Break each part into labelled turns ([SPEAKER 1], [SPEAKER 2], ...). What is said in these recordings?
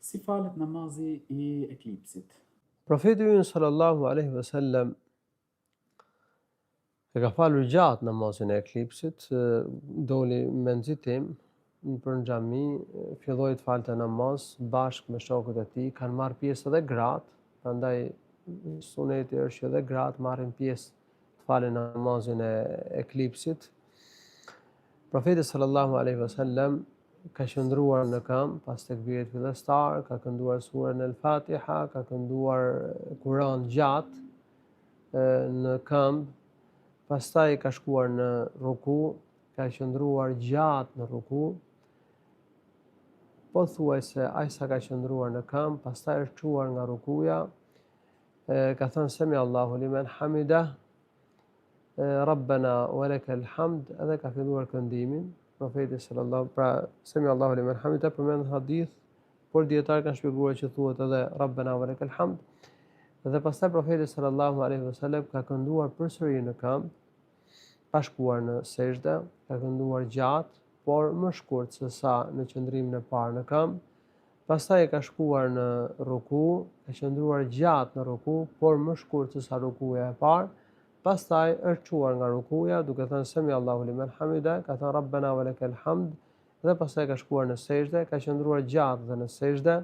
[SPEAKER 1] Si falet namazi i eklipsit?
[SPEAKER 2] Profeti ynë sallallahu alaihi wasallam e ka falur gjatë namazin e eklipsit, doli me nxitim për në xhami, filloi të falte namaz bashkë me shokët e tij, kanë marrë pjesë edhe gratë, prandaj suneti është që edhe gratë marrin pjesë të falen namazin e eklipsit. Profeti sallallahu alaihi wasallam ka qëndruar në këmbë pas tekbirit fillestar, ka kënduar surën El-Fatiha, ka kënduar Kur'an gjatë në këmbë, pastaj ka shkuar në ruku, ka qëndruar gjatë në ruku, pothuajse aq sa ka qëndruar në këmbë, pastaj është çuar nga rukuja, ka thënë Semi Allahu limen hamidah, Rabbena wa lakal hamd, edhe ka filluar këndimin. Profeti sallallahu Semi Allahu limen hamidah përmend hadith, por dietar kanë shpjeguar që thuhet edhe Rabbena wa lakal hamd. Dhe pastaj profeti sallallahu alaihi wasallam ka kënduar përsëri në këmbë, pa shkuar në sejdë, ka kënduar gjatë, por më shkurt se sa në qëndrimin e parë në këmbë. Pastaj ka shkuar në ruku, ka qëndruar gjatë në ruku, por më shkurt se sa rukuja e parë. Pastaj është çuar nga rukuja, duke thënë Semi Allahu limen hamidah, ka thënë Rabbena wa lakal hamd, dhe pastaj ka shkuar në sejdë, ka qëndruar gjatë dhe në sejdë,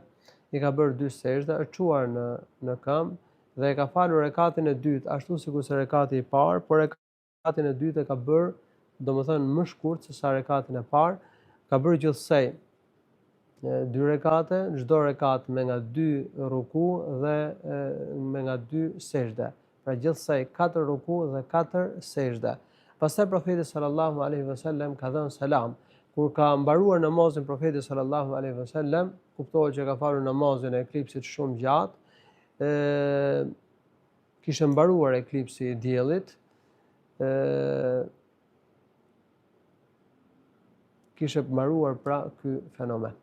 [SPEAKER 2] i ka bërë 2 sejdë, është çuar në këmbë dhe e ka falur rekatin e dytë ashtu sikur se rekati i parë, por rekatin e dytë e ka bërë, domethënë më shkurt se sa rekatin e parë, ka bërë gjithsej 2 rekate, çdo rekat me nga 2 ruku dhe me nga 2 sejdë. Pra gjithsej 4 ruku dhe 4 sejdë. Pastaj profeti sallallahu alaihi wasallam ka dhënë selam. Kur ka mbaruar namazin profeti sallallahu alaihi wasallam, kuptohet që ka falur namazin e eklipsit shumë gjatë. Kishte mbaruar eklipsi i diellit. Kishte mbaruar pra ky fenomen.